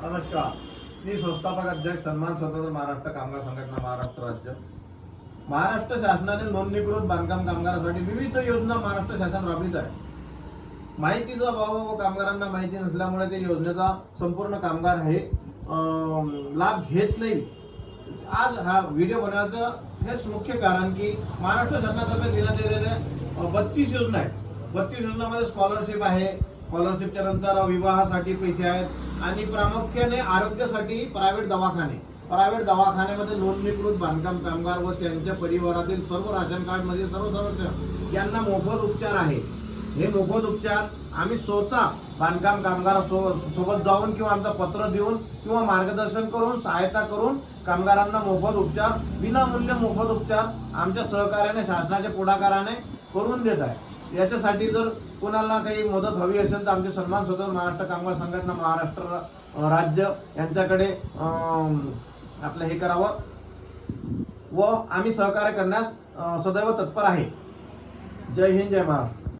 नमस्कार, मी संस्थापक अध्यक्ष सन्मान स्वतंत्र महाराष्ट्र कामगार संघटना महाराष्ट्र राज्य। महाराष्ट्र शासनाने नोंदणीकृत बांधकाम कामगारांसाठी विविध योजना महाराष्ट्र शासन राबवित आहे। माहितीचा अभाव व कामगारांना माहिती नसल्यामुळे ते योजनेचा संपूर्ण कामगार हे लाभ घेत नाही। आज हा व्हिडिओ बनवण्याचं हेच मुख्य कारण की महाराष्ट्र शासनातर्फे देण्यात आलेल्या 32 योजना आहेत। 32 योजनांमध्ये स्कॉलरशिप आहे, स्कॉलरशिपच्या नंतर विवाहासाठी पैसे आहेत आणि प्रामुख्याने आरोग्यासाठी प्रायव्हेट दवाखान्यामध्ये नोंदणीकृत बांधकाम कामगार व त्यांच्या परिवारातील सर्व राशन कार्ड मधील सर्व सदस्य यांना मोफत उपचार आहे। हे मोफत उपचार आम्ही स्वतः बांधकाम कामगारासोबत जाऊन किंवा आमचं पत्र देऊन किंवा मार्गदर्शन करून सहायता करून कामगारांना मोफत उपचार, विनामूल्य मोफत उपचार आमच्या सहकार्याने शासनाच्या पुढाकाराने करून देत आहे। याच्यासाठी जर कोणाला काही मदत हवी असेल तर आमचे सन्मान स्वतंत्र महाराष्ट्र कामगार संघटना महाराष्ट्र राज्य यांच्याकडे आपलं हे करावं व आम्ही सहकार्य करण्यास सदैव तत्पर आहे। जय हिंद, जय महाराष्ट्र।